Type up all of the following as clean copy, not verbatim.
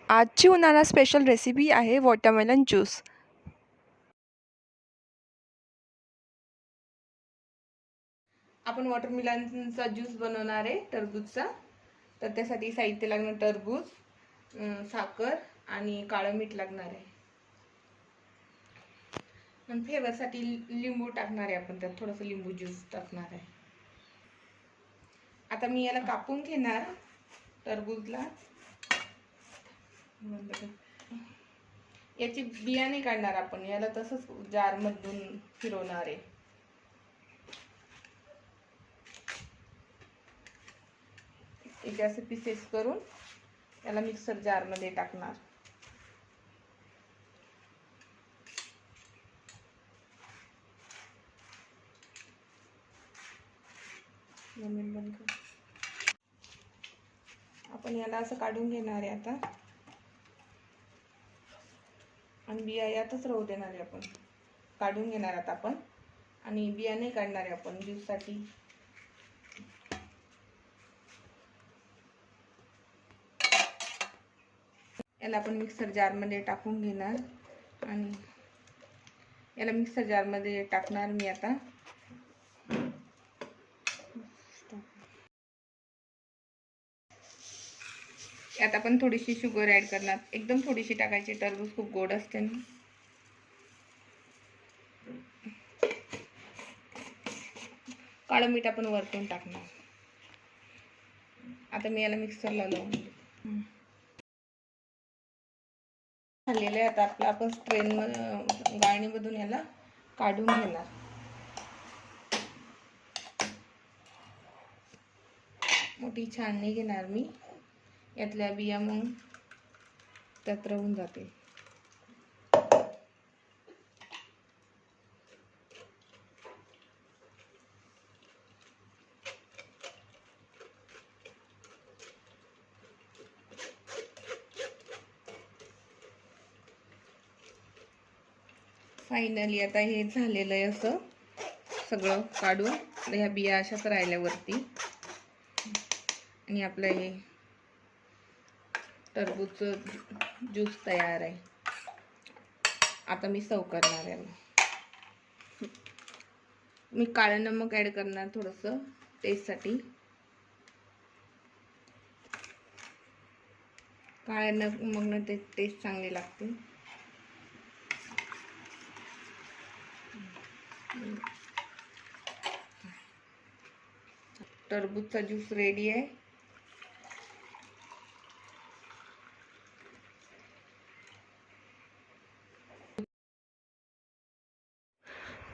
आजची उन्हाळा special recipe आहे वॉटरमेलन ज्यूस. आपण वॉटरमेलनचा ज्यूस बनवणार आहे टरबूजचा. तर त्यासाठी साहित्य लागणार टरबूज, साखर आणि काळं मीठ लागणार आहे. आणि फ्लेवरसाठी लिंबू टाकणार आहे आपण, त्यात थोडंसं लिंबू ज्यूस टाकणार आहे. आता मी याला कापून घेणार टरबूजला. याची बिया नाही काढणार आपण, याला तसंच जारमधून फिरवणार आहे. याचे असे पीसेस करून याला मिक्सर जारमध्ये टाकणार. आपण याला असं काढून घेणार आहे आता, आणि बिया यातच राहू देणार आहे. आपण काढून घेणार आता आपण, आणि बिया नाही काढणार आहे आपण ज्यूससाठी. याला आपण मिक्सर जारमध्ये टाकून घेणार, आणि याला मिक्सर जारमध्ये टाकणार मी आता. यात आपण थोडीशी शुगर ॲड करणार, एकदम थोडीशी टाकायची, टरबूज खूप गोड असते ना. काळं मीठ आपण वरतून टाकणार. आता मी याला मिक्सरला लावून झालेलं आहे. आता आपण गाळणीमधून याला काढून घेणार. मोठी छाननी घेणार मी, यातल्या बिया मग त्यात राहून जाते. फायनली आता हे झालेलं आहे. असं सगळं काढून ह्या बिया अशाच राहिल्यावरती, आणि आपलं हे टरबूजचं ज्यूस तयार आहे. आता मी सर्व करणार आहे. मी काळं नमक ॲड करणार थोडंसं टेस्टसाठी. काळ्या नमकनं ते टेस्ट चांगली लागते. टरबूजचा ज्यूस रेडी आहे.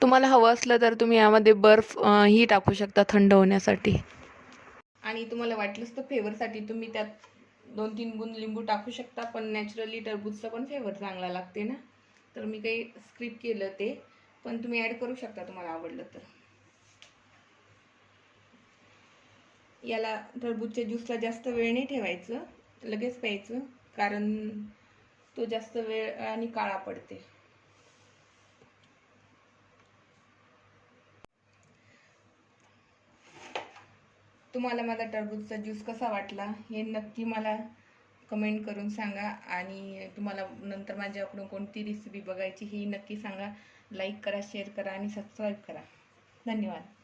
तुम्हाला हवं असलं तर तुम्ही यामध्ये बर्फ ही टाकू शकता थंड होण्यासाठी. आणि तुम्हाला वाटलंच तर फ्लेवरसाठी तुम्ही त्यात 2-3 गुण लिंबू टाकू शकता, पण नॅचरली टरबूजचा पण फ्लेवर चांगला लागते ना. तर मी काही स्किप केलं ते, पण तुम्ही ॲड करू शकता तुम्हाला आवडलं तर. याला टरबूजच्या ज्यूसला जास्त वेळ नाही ठेवायचं, लगेच प्यायचं, कारण तो जास्त वेळ आणि काळा पडते. तुम्हाला माझा टरबूजचा ज्यूस कसा वाटला हे नक्की मला कमेंट करून सांगा. आणि तुम्हाला नंतर माझ्याकडून कोणती रेसिपी बघायची ही नक्की सांगा. लाईक करा, शेअर करा आणि सबस्क्राईब करा. धन्यवाद.